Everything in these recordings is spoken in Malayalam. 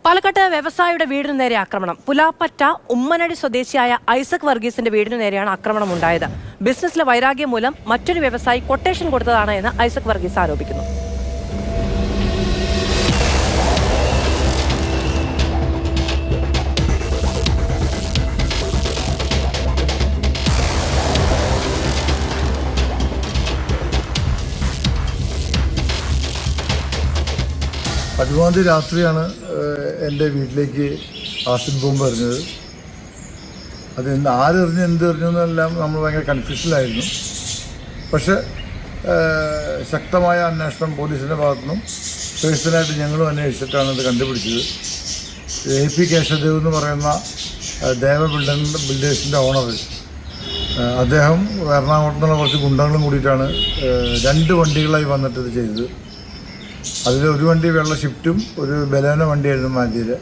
പാലക്കാട്ട് വ്യവസായിയുടെ വീടിനു നേരെ ആക്രമണം. പുലാപ്പറ്റ ഉമ്മനടി സ്വദേശിയായ ഐസക് വർഗീസിന്റെ വീടിനു നേരെയാണ് ആക്രമണം ഉണ്ടായത്. ബിസിനസ്സിലെ വൈരാഗ്യം മൂലം മറ്റൊരു വ്യവസായി കൊട്ടേഷൻ കൊടുത്തതാണ് എന്ന് ഐസക് വർഗീസ് ആരോപിക്കുന്നു. പതിമൂന്നാം രാത്രിയാണ് എൻ്റെ വീട്ടിലേക്ക് ആസിഡ് ബോംബ് എറിഞ്ഞത്. അത് ആരെറിഞ്ഞു എന്തെറിഞ്ഞു എന്നെല്ലാം നമ്മൾ ഭയങ്കര കൺഫ്യൂഷനിലായിരുന്നു. പക്ഷേ ശക്തമായ അന്വേഷണം പോലീസിൻ്റെ ഭാഗത്തുനിന്നും പേഴ്സണലായിട്ട് ഞങ്ങളും അന്വേഷിച്ചിട്ടാണ് ഇത് കണ്ടുപിടിച്ചത്. AP കേശവദേവ് എന്ന് പറയുന്ന ദേവ ബിൽഡേഴ്സിൻ്റെ ഓണർ, അദ്ദേഹം എറണാകുളത്ത് നിന്നുള്ള കുറച്ച് ഗുണ്ടകളും കൂടിയിട്ടാണ് 2 വണ്ടികളായി വന്നിട്ട് ഇത് ചെയ്തത്. അതിൽ ഒരു വണ്ടി വെള്ള ഷിഫ്റ്റും ഒരു ബലേനോ വണ്ടിയായിരുന്നു മാറ്റിയത്.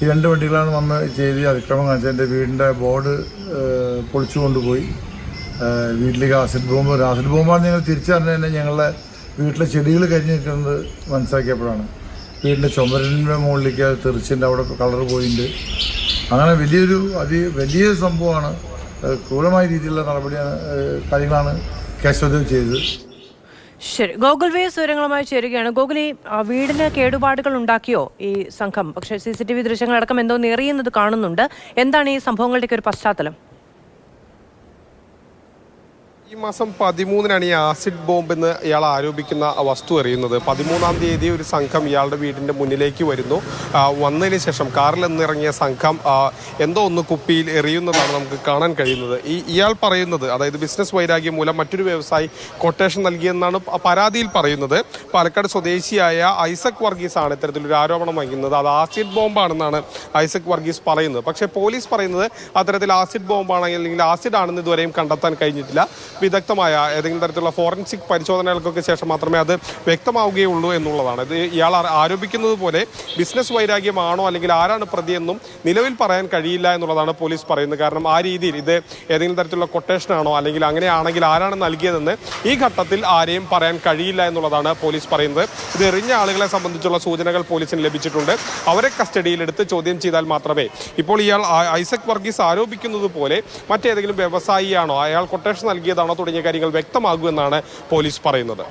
ഈ 2 വണ്ടികളാണ് വന്ന് ചെയ്ത് അതിക്രമം കാണിച്ചത്. എൻ്റെ വീടിൻ്റെ ബോർഡ് പൊളിച്ചു കൊണ്ടുപോയി വീട്ടിലേക്ക് ആസിഡ് ബോംബാണ് ഞങ്ങൾ തിരിച്ചറിഞ്ഞ തന്നെ ഞങ്ങളുടെ വീട്ടിലെ ചെടികൾ കരിഞ്ഞ് നിൽക്കുന്നത് മനസ്സിലാക്കിയപ്പോഴാണ്. വീടിൻ്റെ ചുമരിൻ്റെ മുകളിലേക്ക് അത് തെറിച്ചിൻ്റെ അവിടെ കളർ പോയിട്ടുണ്ട്. അങ്ങനെ വലിയ സംഭവമാണ്. ക്രൂരമായ രീതിയിലുള്ള കാര്യങ്ങളാണ് കേശവദേവ് ചെയ്തത്. ശരി, ഗോകുൽ വി വിവരങ്ങളുമായി ചേരുകയാണ്. ഗോകുൽ, ഈ വീടിന് കേടുപാടുകൾ ഉണ്ടാക്കിയോ ഈ സംഘം? പക്ഷേ CCTV ദൃശ്യങ്ങളടക്കം എന്തോ എറിയുന്നത് കാണുന്നുണ്ട്. എന്താണ് ഈ സംഭവങ്ങളുടെയൊക്കെ ഒരു പശ്ചാത്തലം? ഈ മാസം 13-നാണ് ഈ ആസിഡ് ബോംബ് എന്ന് ഇയാൾ ആരോപിക്കുന്ന വസ്തു എറിയുന്നത്. 13-ാം തീയതി ഒരു സംഘം ഇയാളുടെ വീടിൻ്റെ മുന്നിലേക്ക് വരുന്നു. വന്നതിന് ശേഷം കാറിൽ നിന്നിറങ്ങിയ സംഘം എന്തോ ഒന്ന് കുപ്പിയിൽ എറിയുന്നതാണ് നമുക്ക് കാണാൻ കഴിയുന്നത്. ഇയാൾ പറയുന്നത്, അതായത് ബിസിനസ് വൈരാഗ്യം മൂലം മറ്റൊരു വ്യവസായി കൊട്ടേഷൻ നൽകിയെന്നാണ് പരാതിയിൽ പറയുന്നത്. പാലക്കാട് സ്വദേശിയായ ഐസക് വർഗീസാണ് ഇത്തരത്തിലൊരു ആരോപണം വയ്ക്കുന്നത്. അത് ആസിഡ് ബോംബാണെന്നാണ് ഐസക് വർഗീസ് പറയുന്നത്. പക്ഷേ പോലീസ് പറയുന്നത് അത്തരത്തിൽ ആസിഡ് ബോംബാണെങ്കിൽ അല്ലെങ്കിൽ ആസിഡ് ആണെന്ന് ഇതുവരെയും കണ്ടെത്താൻ കഴിഞ്ഞിട്ടില്ല. വിദഗ്ധമായ ഏതെങ്കിലും തരത്തിലുള്ള ഫോറൻസിക് പരിശോധനകൾക്കൊക്കെ ശേഷം മാത്രമേ അത് വ്യക്തമാവുകയുള്ളൂ എന്നുള്ളതാണ്. ഇത് ഇയാൾ ആരോപിക്കുന്നത് പോലെ ബിസിനസ് വൈരാഗ്യമാണോ അല്ലെങ്കിൽ ആരാണ് പ്രതിയെന്നും നിലവിൽ പറയാൻ കഴിയില്ല എന്നുള്ളതാണ് പോലീസ് പറയുന്നത്. കാരണം ആ രീതിയിൽ ഇത് ഏതെങ്കിലും തരത്തിലുള്ള കൊട്ടേഷനാണോ അല്ലെങ്കിൽ അങ്ങനെയാണെങ്കിൽ ആരാണ് നൽകിയതെന്ന് ഈ ഘട്ടത്തിൽ ആരെയും പറയാൻ കഴിയില്ല എന്നുള്ളതാണ് പോലീസ് പറയുന്നത്. ഇത് എറിഞ്ഞ ആളുകളെ സംബന്ധിച്ചുള്ള സൂചനകൾ പോലീസിന് ലഭിച്ചിട്ടുണ്ട്. അവരെ കസ്റ്റഡിയിലെടുത്ത് ചോദ്യം ചെയ്താൽ മാത്രമേ ഇപ്പോൾ ഇയാൾ ഐസക് വർഗീസ് ആരോപിക്കുന്നത് പോലെ മറ്റേതെങ്കിലും വ്യവസായിയാണോ, അയാൾ കൊട്ടേഷൻ നൽകിയതാണോ തുടങ്ങിയ കാര്യങ്ങൾ വ്യക്തമാകുമെന്നാണ് പോലീസ് പറയുന്നത്.